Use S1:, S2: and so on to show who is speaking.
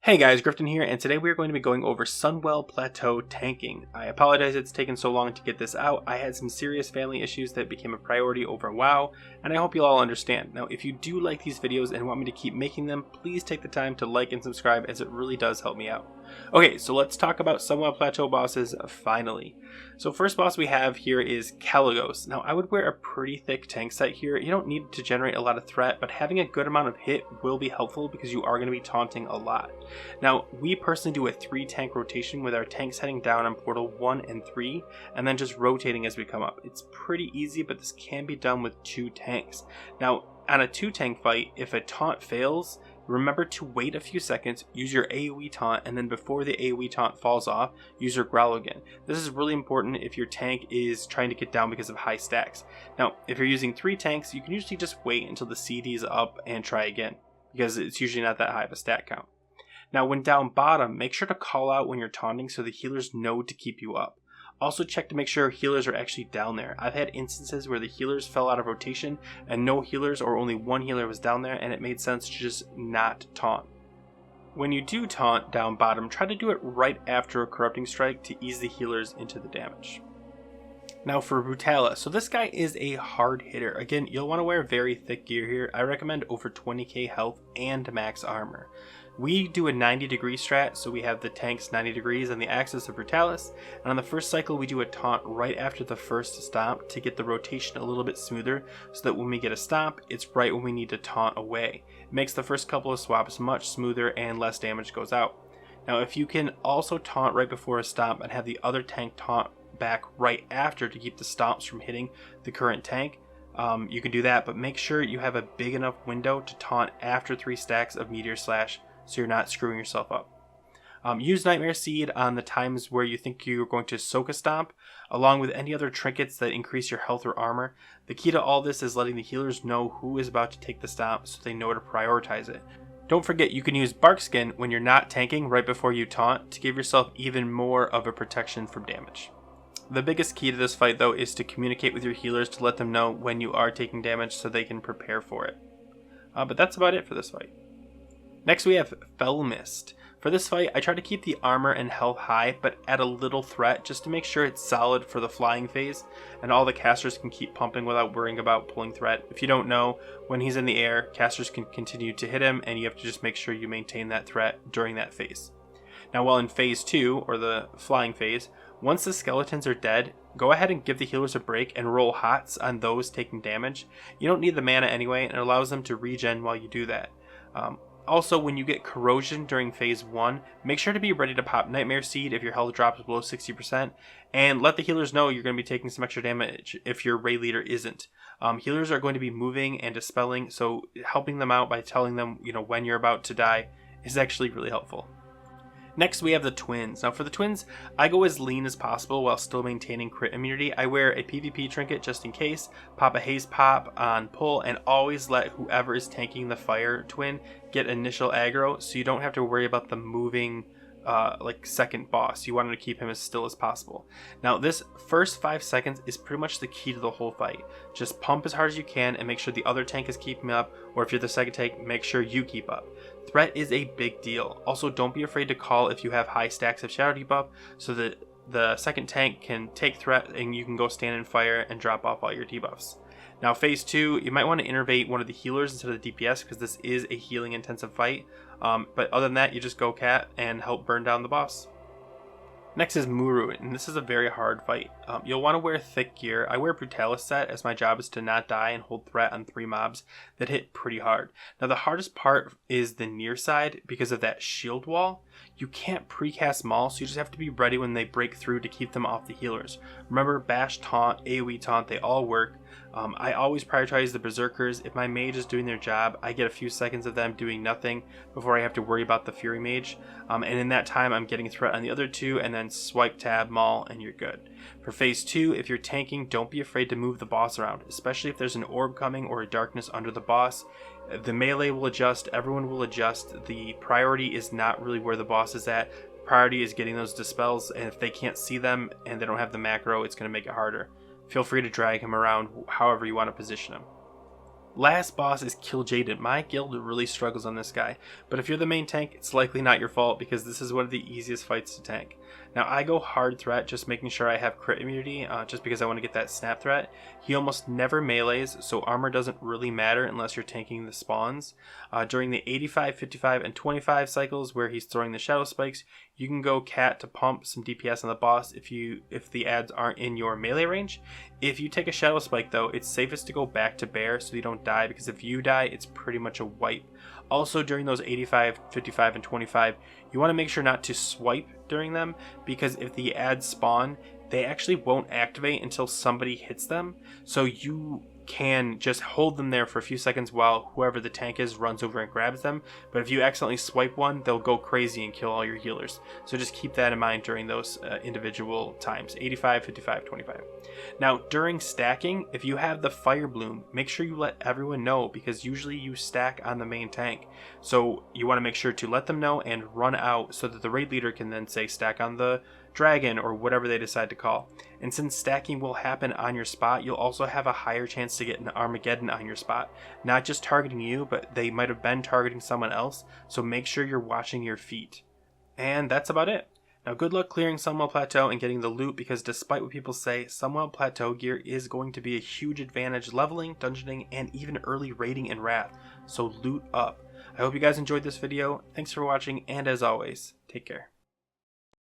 S1: Hey guys, Grifton here, and today we are going to be going over Sunwell Plateau tanking. I apologize it's taken so long to get this out. I had some serious family issues that became a priority over WoW, and I hope you all understand. Now, if you do like these videos and want me to keep making them, please take the time to like and subscribe as it really does help me out. Okay, so let's talk about Sunwell Plateau bosses finally. So first boss we have here is Caligos. Now I would wear a pretty thick tank set here. You don't need to generate a lot of threat, but having a good amount of hit will be helpful because you are going to be taunting a lot. Now we personally do a 3 tank rotation with our tanks heading down on portal 1 and 3 and then just rotating as we come up. It's pretty easy, but this can be done with 2 tanks. Now on a 2 tank fight, if a taunt fails, remember to wait a few seconds, use your AoE taunt, and then before the AoE taunt falls off, use your growl again. This is really important if your tank is trying to get down because of high stacks. Now, if you're using 3 tanks, you can usually just wait until the CD is up and try again, because it's usually not that high of a stat count. Now, when down bottom, make sure to call out when you're taunting so the healers know to keep you up. Also check to make sure healers are actually down there. I've had instances where the healers fell out of rotation and no healers or only 1 healer was down there, and it made sense to just not taunt. When you do taunt down bottom, try to do it right after a corrupting strike to ease the healers into the damage. Now for Brutalla, so this guy is a hard hitter. Again, you'll want to wear very thick gear here. I recommend over 20k health and max armor. We do a 90-degree strat, so we have the tanks 90 degrees on the axis of Brutalis, and on the first cycle we do a taunt right after the first stomp to get the rotation a little bit smoother, so that when we get a stomp, it's right when we need to taunt away. It makes the first couple of swaps much smoother and less damage goes out. Now if you can also taunt right before a stomp and have the other tank taunt back right after to keep the stomps from hitting the current tank, you can do that, but make sure you have a big enough window to taunt after 3 stacks of Meteor Slash, so you're not screwing yourself up. Use Nightmare Seed on the times where you think you're going to soak a stomp, along with any other trinkets that increase your health or armor. The key to all this is letting the healers know who is about to take the stomp so they know to prioritize it. Don't forget you can use Bark Skin when you're not tanking right before you taunt to give yourself even more of a protection from damage. The biggest key to this fight though is to communicate with your healers to let them know when you are taking damage so they can prepare for it. But that's about it for this fight. Next we have Felmist. For this fight, I try to keep the armor and health high, but add a little threat just to make sure it's solid for the flying phase, and all the casters can keep pumping without worrying about pulling threat. If you don't know, when he's in the air, casters can continue to hit him, and you have to just make sure you maintain that threat during that phase. Now while in phase 2, or the flying phase, once the skeletons are dead, go ahead and give the healers a break and roll hots on those taking damage. You don't need the mana anyway, and it allows them to regen while you do that. Also, when you get corrosion during phase 1, make sure to be ready to pop Nightmare Seed if your health drops below 60%, and let the healers know you're going to be taking some extra damage if your raid leader isn't. Healers are going to be moving and dispelling, so helping them out by telling them, when you're about to die is actually really helpful. Next we have the twins. Now for the twins, I go as lean as possible while still maintaining crit immunity. I wear a PvP trinket just in case, pop a haze pop on pull, and always let whoever is tanking the fire twin get initial aggro so you don't have to worry about the moving second boss. You want to keep him as still as possible. Now this first 5 seconds is pretty much the key to the whole fight. Just pump as hard as you can and make sure the other tank is keeping up, or if you're the second tank, make sure you keep up. Threat is a big deal. Also, don't be afraid to call if you have high stacks of shadow debuff so that the second tank can take threat and you can go stand in fire and drop off all your debuffs. Now phase 2, you might want to innervate one of the healers instead of the DPS because this is a healing intensive fight. But other than that, you just go cat and help burn down the boss. Next is Muru, and this is a very hard fight. You'll want to wear thick gear. I wear Brutalis set as my job is to not die and hold threat on 3 mobs that hit pretty hard. Now the hardest part is the near side because of that shield wall. You can't precast Maul, so you just have to be ready when they break through to keep them off the healers. Remember, Bash, Taunt, AoE Taunt, they all work. I always prioritize the Berserkers. If my mage is doing their job, I get a few seconds of them doing nothing before I have to worry about the Fury Mage. And in that time, I'm getting threat on the other 2, and then swipe tab, Maul, and you're good. For phase 2, if you're tanking, don't be afraid to move the boss around, especially if there's an orb coming or a darkness under the boss. The melee will adjust, everyone will adjust. The priority is not really where the boss is at. Priority is getting those dispels, and if they can't see them and they don't have the macro, it's going to make it harder. Feel free to drag him around however you want to position him. Last boss is Kiljaeden. My guild really struggles on this guy, but if you're the main tank, it's likely not your fault because this is one of the easiest fights to tank. Now I go hard threat, just making sure I have crit immunity, just because I want to get that snap threat. He almost never melees, so armor doesn't really matter unless you're tanking the spawns. During the 85, 55, and 25 cycles where he's throwing the shadow spikes, you can go cat to pump some DPS on the boss if the adds aren't in your melee range. If you take a shadow spike though, it's safest to go back to bear so you don't die, because if you die, it's pretty much a wipe. Also during those 85, 55, and 25, you want to make sure not to swipe during them, because if the adds spawn, they actually won't activate until somebody hits them. So you can just hold them there for a few seconds while whoever the tank is runs over and grabs them. But if you accidentally swipe one, they'll go crazy and kill all your healers. So just keep that in mind during those individual times, 85, 55, 25. Now during stacking, if you have the fire bloom, make sure you let everyone know, because usually you stack on the main tank. So you want to make sure to let them know and run out so that the raid leader can then say stack on the dragon or whatever they decide to call. And since stacking will happen on your spot, you'll also have a higher chance to get an Armageddon on your spot. Not just targeting you, but they might have been targeting someone else, so make sure you're watching your feet. And that's about it. Now good luck clearing Sunwell Plateau and getting the loot, because despite what people say, Sunwell Plateau gear is going to be a huge advantage leveling, dungeoning, and even early raiding in Wrath, so loot up. I hope you guys enjoyed this video, thanks for watching, and as always, take care.